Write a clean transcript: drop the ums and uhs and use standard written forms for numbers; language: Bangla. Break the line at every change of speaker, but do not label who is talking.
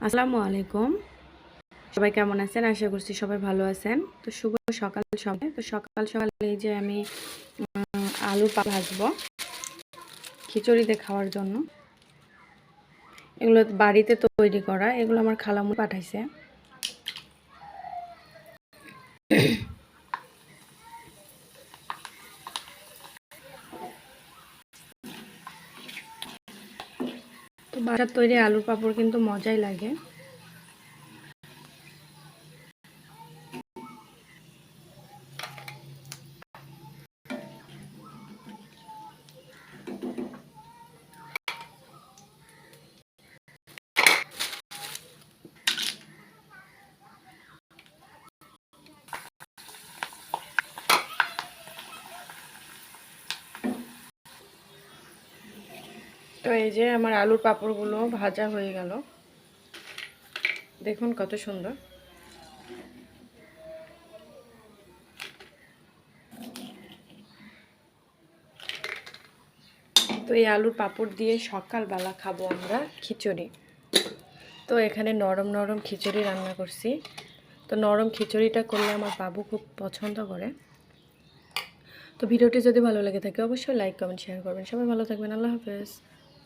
আসসালামু আলাইকুম। সবাই কেমন আছেন? আশা করছি সবাই ভালো আছেন। তো শুভ সকাল সবাই। তো সকাল সকালে এই যে আমি আলু ভাজবো খিচুড়িতে খাওয়ার জন্য। এগুলো বাড়িতে তৈরি করা, এগুলো আমার খালামু পাঠাইছে। তো বাসার তৈরি আলুর পাঁপড় কিন্তু মজাই লাগে। তো এই যে আমার আলুর পাঁপড়গুলো ভাজা হয়ে গেল, দেখুন কত সুন্দর। তো এই আলুর পাঁপড় দিয়ে সকালবেলা খাবো আমরা খিচুড়ি। তো এখানে নরম নরম খিচুড়ি রান্না করছি। তো নরম খিচুড়িটা করলে আমার বাবু খুব পছন্দ করে। তো ভিডিওটি যদি ভালো লেগে থাকে অবশ্যই লাইক কমেন্ট শেয়ার করবেন। সবাই ভালো থাকবেন। আল্লাহ হাফেজ।